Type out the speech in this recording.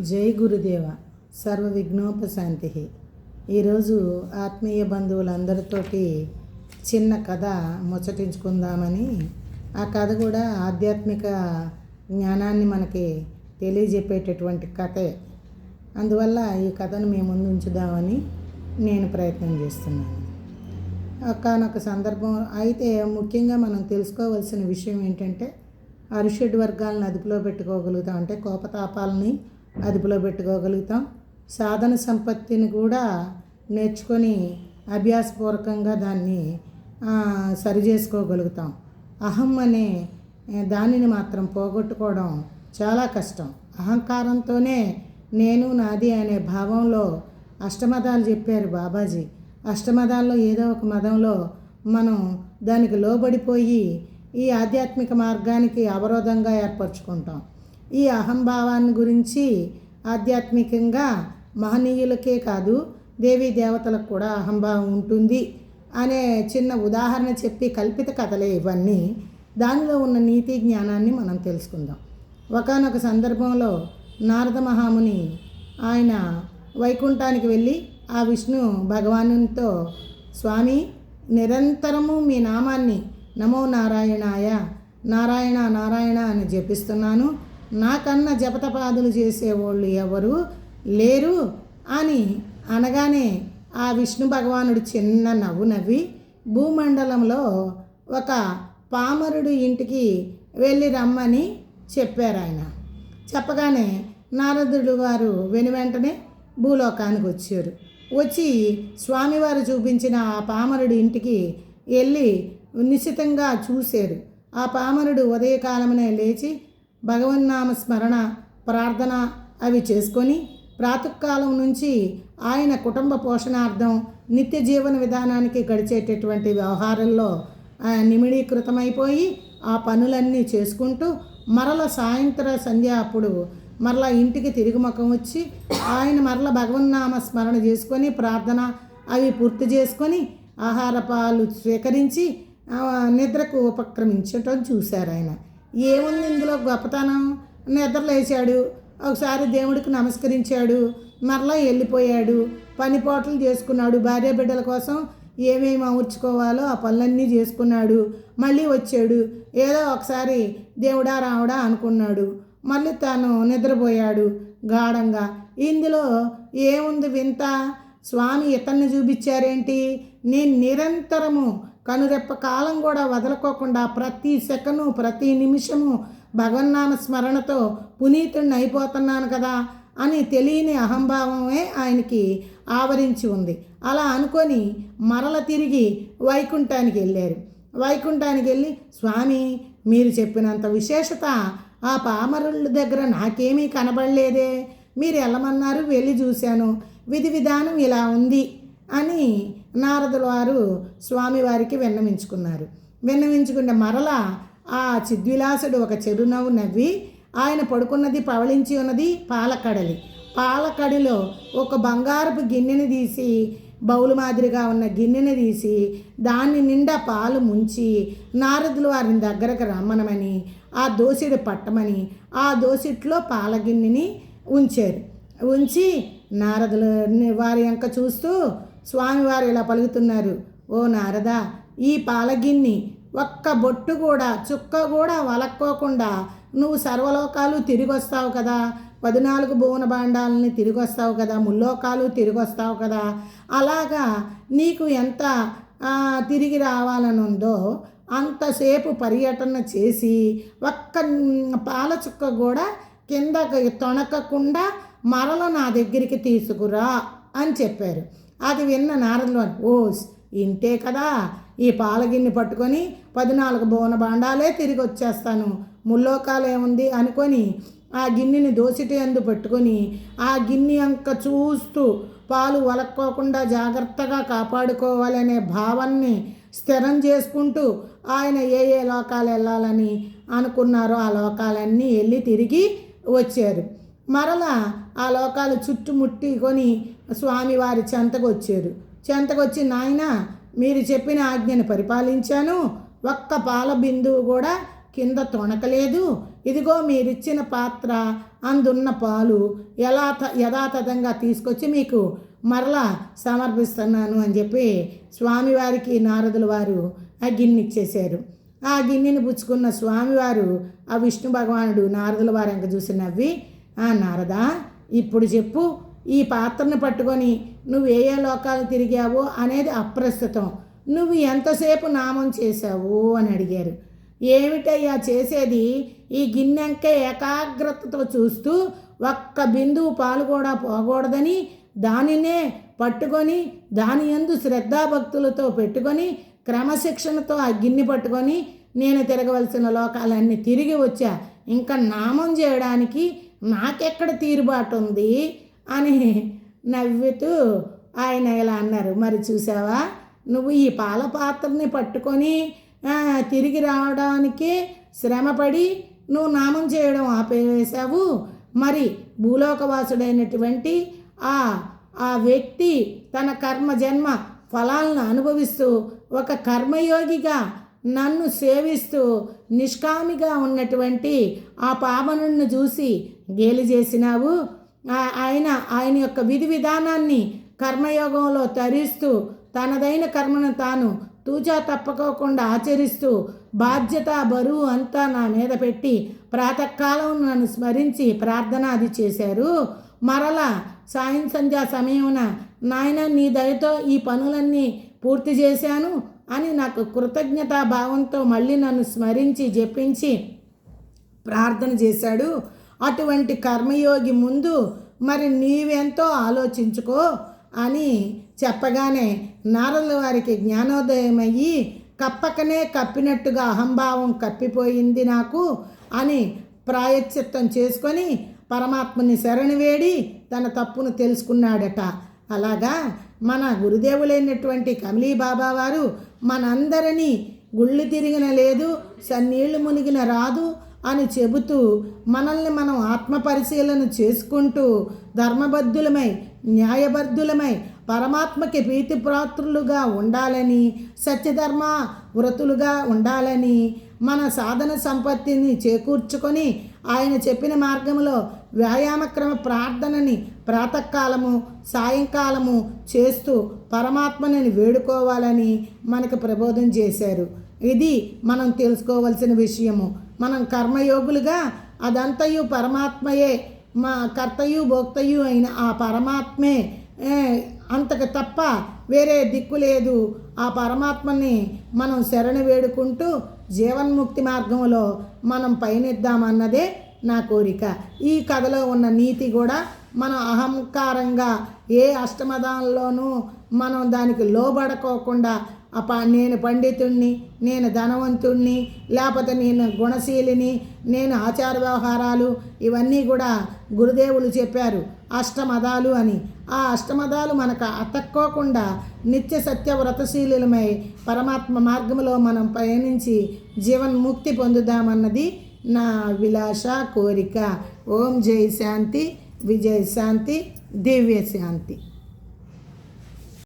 జై గురుదేవ సర్వ విఘ్నోపశాంతి. ఈరోజు ఆత్మీయ బంధువులందరితోటి చిన్న కథ ముచ్చటించుకుందామని. ఆ కథ కూడా ఆధ్యాత్మిక జ్ఞానాన్ని మనకి తెలియజెప్పేటటువంటి కథే. అందువల్ల ఈ కథను మేము ముందు ఉంచుదామని నేను ప్రయత్నం చేస్తున్నాను. ఒకానొక సందర్భం అయితే ముఖ్యంగా మనం తెలుసుకోవాల్సిన విషయం ఏంటంటే, అరిషడ్ వర్గాలను అదుపులో పెట్టుకోగలుగుతాం, అంటే కోపతాపాలని అదుపులో పెట్టుకోగలుగుతాం. సాధన సంపత్తిని కూడా నేర్చుకొని అభ్యాసపూర్వకంగా దాన్ని సరి చేసుకోగలుగుతాం. అహం అనే దానిని మాత్రం పోగొట్టుకోవడం చాలా కష్టం. అహంకారంతోనే నేను నాది అనే భావంలో అష్టమదాలు చెప్పారు బాబాజీ. అష్టమదాల్లో ఏదో ఒక మదంలో మనం దానికి లోబడిపోయి ఈ ఆధ్యాత్మిక మార్గానికి అవరోధంగా ఏర్పరచుకుంటాం. ఈ అహంభావాన్ని గురించి ఆధ్యాత్మికంగా మహనీయులకే కాదు, దేవీ దేవతలకు కూడా అహంభావం ఉంటుంది అనే చిన్న ఉదాహరణ చెప్పి కల్పిత కథలే ఇవన్నీ. దానిలో ఉన్న నీతి జ్ఞానాన్ని మనం తెలుసుకుందాం. ఒకానొక సందర్భంలో నారద మహాముని ఆయన వైకుంఠానికి వెళ్ళి ఆ విష్ణు భగవానునితో, స్వామి, నిరంతరము మీ నామాన్ని నమో నారాయణాయ, నారాయణ నారాయణ అని జపిస్తున్నాను, నాకన్నా జపతపాదులు చేసేవాళ్ళు ఎవరు లేరు అని అనగానే ఆ విష్ణు భగవానుడు చిన్న నవ్వు నవ్వి భూమండలంలో ఒక పామరుడు ఇంటికి వెళ్ళి రమ్మని చెప్పారు. ఆయన చెప్పగానే నారదుడు గారు వెనువెంటనే భూలోకానికి వచ్చారు. వచ్చి స్వామివారు చూపించిన ఆ పామరుడి ఇంటికి వెళ్ళి నిశితంగా చూశారు. ఆ పామరుడు ఉదయకాలమునే లేచి భగవన్నామ స్మరణ, ప్రార్థన అవి చేసుకొని ప్రాతకాలం నుంచి ఆయన కుటుంబ పోషణార్థం నిత్య జీవన విధానానికి గడిచేటటువంటి వ్యవహారంలో నిమిడీకృతమైపోయి ఆ పనులన్నీ చేసుకుంటూ మరల సాయంత్ర సంధ్య అప్పుడు మరలా ఇంటికి తిరిగి ముఖం వచ్చి ఆయన మరల భగవన్నామ స్మరణ చేసుకొని ప్రార్థన అవి పూర్తి చేసుకొని ఆహార పాలు స్వీకరించి నిద్రకు ఉపక్రమించటం చూశారు. ఆయన ఏముంది ఇందులో గొప్పతనం? నిద్ర లేచాడు, ఒకసారి దేవుడికి నమస్కరించాడు, మరలా వెళ్ళిపోయాడు, పనిపాట్లు చేసుకున్నాడు, భార్య బిడ్డల కోసం ఏమేమి అమర్చుకోవాలో ఆ పనులన్నీ చేసుకున్నాడు, మళ్ళీ వచ్చాడు, ఏదో ఒకసారి దేవుడా రావడా అనుకున్నాడు, మళ్ళీ తాను నిద్రపోయాడు గాఢంగా. ఇందులో ఏముంది వింత? స్వామి ఇతన్ని చూపించారేంటి? నేను నిరంతరము కనురెప్ప కాలం కూడా వదలుకోకుండా ప్రతి సెకను ప్రతి నిమిషము భగవన్నామ స్మరణతో పునీతుడిని అయిపోతున్నాను కదా అని తెలియని అహంభావమే ఆయనకి ఆవరించి ఉంది. అలా అనుకొని మరల తిరిగి వైకుంఠానికి వెళ్ళారు. వైకుంఠానికి వెళ్ళి, స్వామి, మీరు చెప్పినంత విశేషత ఆ పామరుల దగ్గర నాకేమీ కనబడలేదే, మీరు వెళ్ళమన్నారు, వెళ్ళి చూశాను, విధి విధానం ఇలా ఉంది అని నారదుల వారు స్వామివారికి విన్నవించుకున్నారు. విన్నవించుకుంటే మరలా ఆ చిద్విలాసుడు ఒక చెరునవ్వు నవ్వి, ఆయన పడుకున్నది పవళించి ఉన్నది పాలకడలి. పాలకడిలో ఒక బంగారపు గిన్నెని తీసి, బౌలు మాదిరిగా ఉన్న గిన్నెని తీసి దాన్ని నిండా పాలు ముంచి నారదుల వారిని దగ్గరకు రమ్మనమని, ఆ దోసిడి పట్టమని ఆ దోసిట్లో పాల గిన్నెని ఉంచారు. ఉంచి నారదుల వారి అంక చూస్తూ స్వామివారు ఇలా పలుకుతున్నారు, ఓ నారద, ఈ పాలగిన్ని ఒక్క బొట్టు కూడా చుక్క కూడా వలక్కోకుండా నువ్వు సర్వలోకాలు తిరిగి వస్తావు కదా, 14 భువన భాండాలని తిరిగి వస్తావు కదా, ముల్లోకాలు తిరిగి వస్తావు కదా, అలాగా నీకు ఎంత తిరిగి రావాలనుందో అంతసేపు పర్యటన చేసి ఒక్క పాల చుక్క కూడా కిందకి తొణకకుండా మరల నా దగ్గరికి తీసుకురా అని చెప్పారు. అది విన్న నారదులు, ఓ ఇంతే కదా, ఈ పాలగిన్ని పట్టుకొని 14 భువన భాండాలే తిరిగి వచ్చేస్తాను, ముల్లోకాలు ఏముంది అనుకొని ఆ గిన్నెని దోసిటి అందు పెట్టుకొని ఆ గిన్నె అంక చూస్తూ పాలు వలక్కోకుండా జాగ్రత్తగా కాపాడుకోవాలనే భావాన్ని స్థిరం చేసుకుంటూ ఆయన ఏ ఏ లోకాలు వెళ్ళాలని అనుకున్నారో ఆ లోకాలన్నీ వెళ్ళి తిరిగి వచ్చారు. మరలా ఆ లోకాలు చుట్టుముట్టుకొని స్వామివారి చెంతకు వచ్చారు. చెంతకొచ్చి, నాయన, మీరు చెప్పిన ఆజ్ఞను పరిపాలించాను, ఒక్క పాల బిందువు కూడా కింద తొణకలేదు. ఇదిగో మీరిచ్చిన పాత్ర అందున్న పాలు యథాతథంగా తీసుకొచ్చి మీకు మరలా సమర్పిస్తున్నాను అని చెప్పి స్వామివారికి నారదుల వారు ఆ గిన్నె ఇచ్చేశారు. ఆ గిన్నెని పుచ్చుకున్న స్వామివారు ఆ విష్ణు భగవానుడు నారదుల వారు ఇంక చూసి నవ్వి, నారదా, ఇప్పుడు చెప్పు, ఈ పాత్రను పట్టుకొని నువ్వు ఏ ఏ లోకాలు తిరిగావో అనేది అప్రస్తుతం. నువ్వు ఎంతసేపు నామం చేశావు అని అడిగారు. ఏమిటయ్యా చేసేది, ఈ గిన్నెంకే ఏకాగ్రతతో చూస్తూ ఒక్క బిందువు పాలు కూడా పోకూడదని దానినే పట్టుకొని దాని యందు శ్రద్ధాభక్తులతో పెట్టుకొని క్రమశిక్షణతో ఆ గిన్నె పట్టుకొని నేను తిరగవలసిన లోకాలన్నీ తిరిగి వచ్చా. ఇంకా నామం చేయడానికి నాకెక్కడ తీరుబాటు ఉంది అని నవ్వుతూ ఆయన ఇలా అన్నారు. మరి చూసావా, నువ్వు ఈ పాల పాత్రని పట్టుకొని తిరిగి రావడానికి శ్రమపడి నువ్వు నామం చేయడం ఆపేసావు. మరి భూలోకవాసుడైనటువంటి ఆ వ్యక్తి తన కర్మ జన్మ ఫలాలను అనుభవిస్తూ ఒక కర్మయోగిగా నన్ను సేవిస్తూ నిష్కామిగా ఉన్నటువంటి ఆ పావనుడిని చూసి గేలి చేసినావు. ఆయన యొక్క విధి విధానాన్ని కర్మయోగంలో తరిస్తూ తనదైన కర్మను తాను తూచా తప్పకోకుండా ఆచరిస్తూ బాధ్యత బరువు అంతా నా మీద పెట్టి ప్రాతకాలం నన్ను స్మరించి ప్రార్థన అది చేశారు. మరలా సాయం సంధ్యా సమయమున నాయన నీ దయతో ఈ పనులన్నీ పూర్తి చేశాను అని నాకు కృతజ్ఞతా భావంతో మళ్ళీ నన్ను స్మరించి జపించి ప్రార్థన చేశాడు. అటువంటి కర్మయోగి ముందు మరి నీవెంతో ఆలోచించుకో అని చెప్పగానే నారదుల వారికి జ్ఞానోదయమయ్యి కప్పకనే కప్పినట్టుగా అహంభావం కప్పిపోయింది నాకు అని ప్రాయశ్చిత్తం చేసుకొని పరమాత్మని శరణు వేడి తన తప్పును తెలుసుకున్నాడట. అలాగా మన గురుదేవులైనటువంటి కమలీ బాబా వారు మనందరినీ గుళ్ళు తిరిగిన లేదు, సన్నీళ్లు మునిగిన రాదు అని చెబుతూ మనల్ని మనం ఆత్మపరిశీలన చేసుకుంటూ ధర్మబద్ధులమై న్యాయబద్ధులమై పరమాత్మకి ప్రీతిపాత్రులుగా ఉండాలని, సత్యధర్మ వ్రతులుగా ఉండాలని, మన సాధన సంపత్తిని చేకూర్చుకొని ఆయన చెప్పిన మార్గంలో వ్యాయామక్రమ ప్రార్థనని ప్రాతకాలము సాయంకాలము చేస్తూ పరమాత్మని వేడుకోవాలని మనకు ప్రబోధం చేశారు. ఇది మనం తెలుసుకోవాల్సిన విషయము. మనం కర్మయోగులుగా అదంతయు పరమాత్మయే, మా కర్తయు భోక్తయు అయిన ఆ పరమాత్మే, అంతకు తప్ప వేరే దిక్కు లేదు. ఆ పరమాత్మని మనం శరణు వేడుకుంటూ జీవన్ముక్తి మార్గంలో మనం పయనిద్దామన్నదే నా కోరిక. ఈ కథలో ఉన్న నీతి కూడా మనం అహంకారంగా ఏ అష్టమదాల్లోనూ మనం దానికి లోబడుకోకుండా నేను పండితుణ్ణి, నేను ధనవంతుణ్ణి, లేకపోతే నేను గుణశీలిని, నేను ఆచార వ్యవహారాలు ఇవన్నీ కూడా గురుదేవులు చెప్పారు అష్టమదాలు అని. ఆ అష్టమదాలు మనకు అతక్కోకుండా నిత్య సత్య వ్రతశీలులమై పరమాత్మ మార్గంలో మనం పయనించి జీవన్ముక్తి పొందుదామన్నది నా అభిలాష, కోరిక. ఓం జై శాంతి, విజయ శాంతి, దివ్య శాంతి.